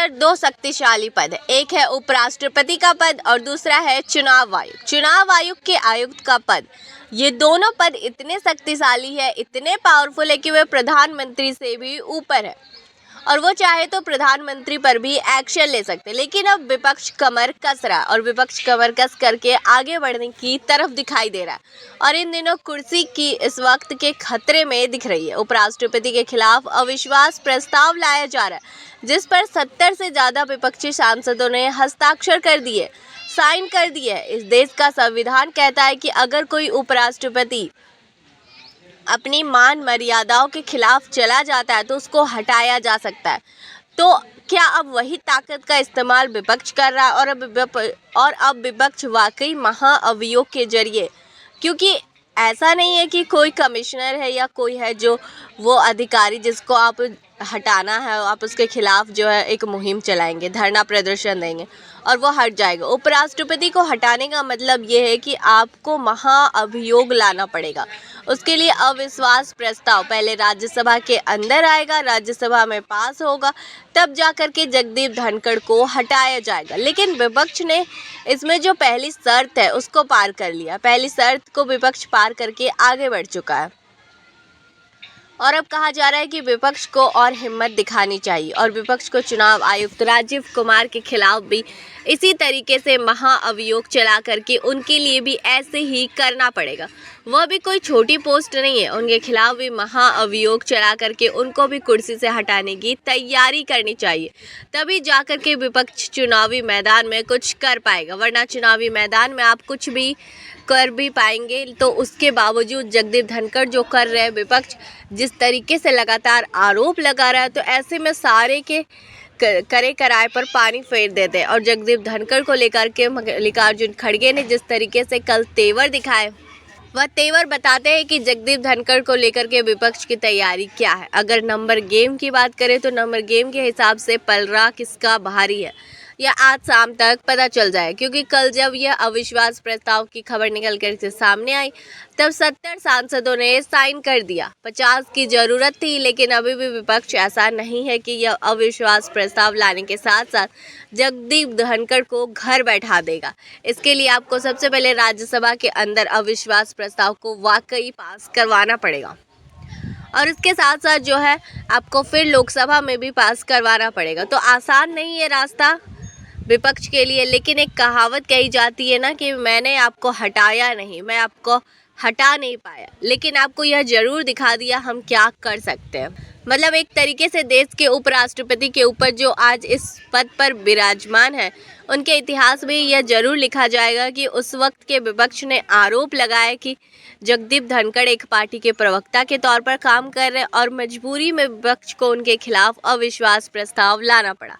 अंदर दो शक्तिशाली पद है, एक है उपराष्ट्रपति का पद और दूसरा है चुनाव आयुक्त। चुनाव आयोग के आयुक्त का पद, ये दोनों पद इतने शक्तिशाली है, इतने पावरफुल है कि वे प्रधानमंत्री से भी ऊपर है और वो चाहे तो प्रधानमंत्री पर भी एक्शन ले सकते। लेकिन अब विपक्ष कमर कस रहा है और विपक्ष कमर कस करके आगे बढ़ने की तरफ दिखाई दे रहा है और इन दिनों कुर्सी की इस वक्त के खतरे में दिख रही है। उपराष्ट्रपति के खिलाफ अविश्वास प्रस्ताव लाया जा रहा है, जिस पर 70 से ज़्यादा विपक्षी सांसदों ने हस्ताक्षर कर दिए, साइन कर दिए। इस देश का संविधान कहता है कि अगर कोई उपराष्ट्रपति अपनी मान मर्यादाओं के खिलाफ चला जाता है तो उसको हटाया जा सकता है। तो क्या अब वही ताकत का इस्तेमाल विपक्ष कर रहा है और अब विपक्ष वाकई महाअभियोग के जरिए, क्योंकि ऐसा नहीं है कि कोई कमिश्नर है या कोई है जो वो अधिकारी जिसको आप हटाना है, आप उसके खिलाफ जो है एक मुहिम चलाएंगे, धरना प्रदर्शन देंगे और वो हट जाएगा। उपराष्ट्रपति को हटाने का मतलब ये है कि आपको महाअभियोग लाना पड़ेगा। उसके लिए अविश्वास प्रस्ताव पहले राज्यसभा के अंदर आएगा, राज्यसभा में पास होगा, तब जाकर के जगदीप धनखड़ को हटाया जाएगा। लेकिन विपक्ष ने इसमें जो पहली शर्त है उसको पार कर लिया, पहली शर्त को विपक्ष पार करके आगे बढ़ चुका है और अब कहा जा रहा है कि विपक्ष को और हिम्मत दिखानी चाहिए और विपक्ष को चुनाव आयुक्त राजीव कुमार के खिलाफ भी इसी तरीके से महाअभियोग चला करके उनके लिए भी ऐसे ही करना पड़ेगा। वह भी कोई छोटी पोस्ट नहीं है, उनके खिलाफ भी महाअभियोग चला करके उनको भी कुर्सी से हटाने की तैयारी करनी चाहिए, तभी जाकर के विपक्ष चुनावी मैदान में कुछ कर पाएगा। वरना चुनावी मैदान में आप कुछ भी कर भी पाएंगे तो उसके बावजूद जगदीप धनखड़ जो कर रहे हैं, विपक्ष जिस तरीके से लगातार आरोप लगा रहा है, तो ऐसे में सारे के करे कराए पर पानी फेर देते हैं। और जगदीप धनखड़ को लेकर के मल्लिकार्जुन खड़गे ने जिस तरीके से कल तेवर दिखाए, वह तेवर बताते हैं कि जगदीप धनखड़ को लेकर के विपक्ष की तैयारी क्या है। अगर नंबर गेम की बात करें तो नंबर गेम के हिसाब से पलड़ा किसका भारी है या आज शाम तक पता चल जाए, क्योंकि कल जब यह अविश्वास प्रस्ताव की खबर निकल कर के सामने आई तब 70 सांसदों ने साइन कर दिया। 50 की ज़रूरत थी, लेकिन अभी भी विपक्ष ऐसा नहीं है कि यह अविश्वास प्रस्ताव लाने के साथ साथ जगदीप धनखड़ को घर बैठा देगा। इसके लिए आपको सबसे पहले राज्यसभा के अंदर अविश्वास प्रस्ताव को वाकई पास करवाना पड़ेगा और इसके साथ साथ जो है आपको फिर लोकसभा में भी पास करवाना पड़ेगा। तो आसान नहीं है रास्ता विपक्ष के लिए, लेकिन एक कहावत कही जाती है ना कि मैंने आपको हटाया नहीं, मैं आपको हटा नहीं पाया, लेकिन आपको यह ज़रूर दिखा दिया हम क्या कर सकते हैं। मतलब एक तरीके से देश के उपराष्ट्रपति के ऊपर जो आज इस पद पर विराजमान है, उनके इतिहास में यह ज़रूर लिखा जाएगा कि उस वक्त के विपक्ष ने आरोप लगाया कि जगदीप धनखड़ एक पार्टी के प्रवक्ता के तौर पर काम कर रहे हैं और मजबूरी में विपक्ष को उनके खिलाफ अविश्वास प्रस्ताव लाना पड़ा।